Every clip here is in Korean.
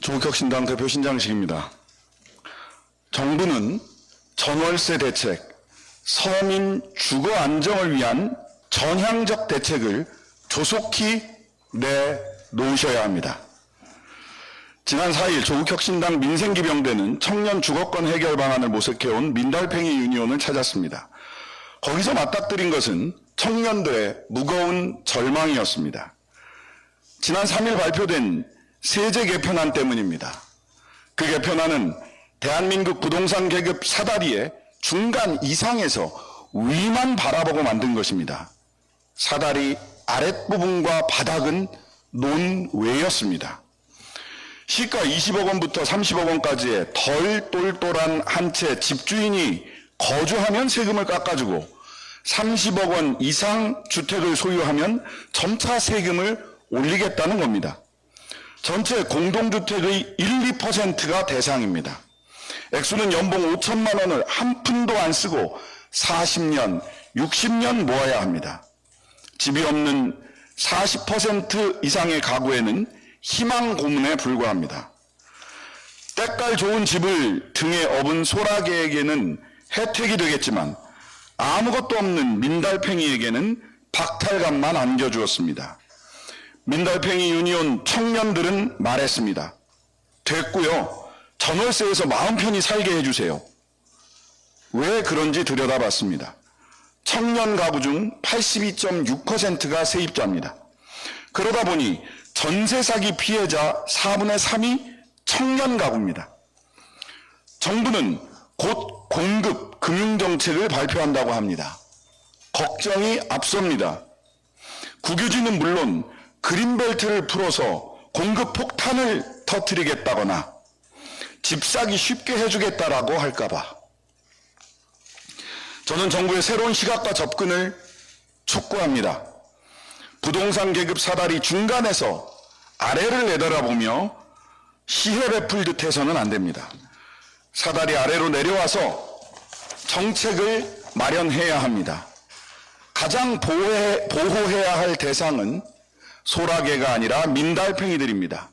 조국혁신당 대표 신장식입니다. 정부는 전월세 대책, 서민 주거 안정을 위한 전향적 대책을 조속히 내놓으셔야 합니다. 지난 4일 조국혁신당 민생기병대는 청년 주거권 해결 방안을 모색해온 민달팽이 유니온을 찾았습니다. 거기서 맞닥뜨린 것은 청년들의 무거운 절망이었습니다. 지난 3일 발표된 세제 개편안 때문입니다. 그 개편안은 대한민국 부동산 계급 사다리의 중간 이상에서 위만 바라보고 만든 것입니다. 사다리 아랫부분과 바닥은 논외였습니다. 시가 20억 원부터 30억 원까지의 덜 똘똘한 한 채 집주인이 거주하면 세금을 깎아주고 30억 원 이상 주택을 소유하면 점차 세금을 올리겠다는 겁니다. 전체 공동주택의 1, 2%가 대상입니다. 액수는 연봉 5천만 원을 한 푼도 안 쓰고 40년, 60년 모아야 합니다. 집이 없는 40% 이상의 가구에는 희망 고문에 불과합니다. 때깔 좋은 집을 등에 업은 소라게에게는 혜택이 되겠지만 아무것도 없는 민달팽이에게는 박탈감만 안겨주었습니다. 민달팽이 유니온 청년들은 말했습니다. 됐고요. 전월세에서 마음 편히 살게 해주세요. 왜 그런지 들여다봤습니다. 청년 가구 중 82.6%가 세입자입니다. 그러다 보니 전세 사기 피해자 4분의 3이 청년 가구입니다. 정부는 곧 공급 금융정책을 발표한다고 합니다. 걱정이 앞섭니다. 국유지는 물론 그린벨트를 풀어서 공급 폭탄을 터뜨리겠다거나 집 사기 쉽게 해주겠다라고 할까봐. 저는 정부의 새로운 시각과 접근을 촉구합니다. 부동산 계급 사다리 중간에서 아래를 내달아보며 시해 베풀 듯 해서는 안 됩니다. 사다리 아래로 내려와서 정책을 마련해야 합니다. 가장 보호해야 할 대상은 소라게가 아니라 민달팽이들입니다.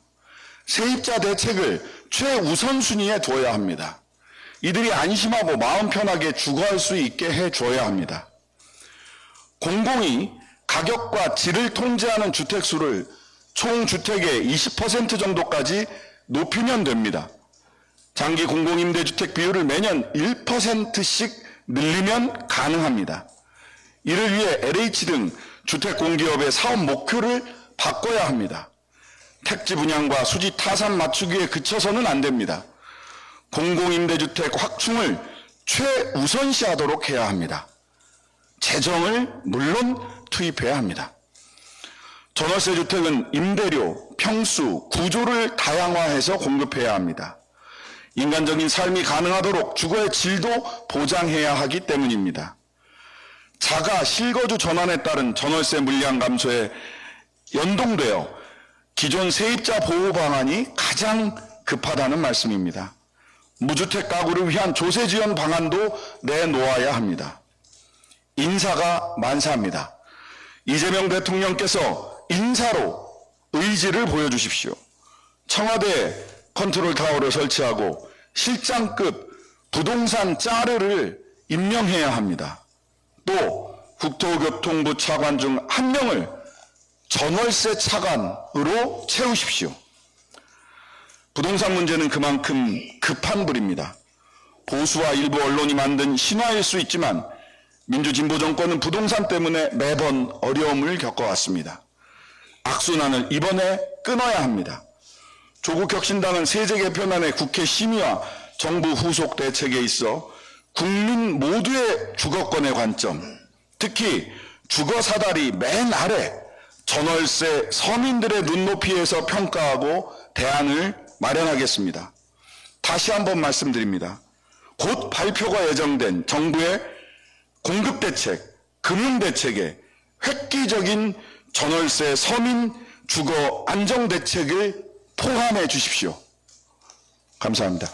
세입자 대책을 최우선순위에 둬야 합니다. 이들이 안심하고 마음 편하게 주거할 수 있게 해줘야 합니다. 공공이 가격과 질을 통제하는 주택수를 총 주택의 20% 정도까지 높이면 됩니다. 장기 공공임대주택 비율을 매년 1%씩 늘리면 가능합니다. 이를 위해 LH 등 주택공기업의 사업 목표를 바꿔야 합니다. 택지 분양과 수지 타산 맞추기에 그쳐서는 안 됩니다. 공공임대주택 확충을 최우선시하도록 해야 합니다. 재정을 물론 투입해야 합니다. 전월세 주택은 임대료, 평수, 구조를 다양화해서 공급해야 합니다. 인간적인 삶이 가능하도록 주거의 질도 보장해야 하기 때문입니다. 자가 실거주 전환에 따른 전월세 물량 감소에 연동되어 기존 세입자 보호 방안이 가장 급하다는 말씀입니다. 무주택 가구를 위한 조세 지원 방안도 내놓아야 합니다. 인사가 만사합니다. 이재명 대통령께서 인사로 의지를 보여주십시오. 청와대 컨트롤타워를 설치하고 실장급 부동산 짜르를 임명해야 합니다. 또 국토교통부 차관 중 한 명을 전월세 차관으로 채우십시오. 부동산 문제는 그만큼 급한 불입니다. 보수와 일부 언론이 만든 신화일 수 있지만 민주진보 정권은 부동산 때문에 매번 어려움을 겪어왔습니다. 악순환을 이번에 끊어야 합니다. 조국혁신당은 세제 개편안의 국회 심의와 정부 후속 대책에 있어 국민 모두의 주거권의 관점, 특히 주거 사다리 맨 아래 전월세 서민들의 눈높이에서 평가하고 대안을 마련하겠습니다. 다시 한번 말씀드립니다. 곧 발표가 예정된 정부의 공급대책, 금융대책에 획기적인 전월세 서민 주거 안정대책을 포함해 주십시오. 감사합니다.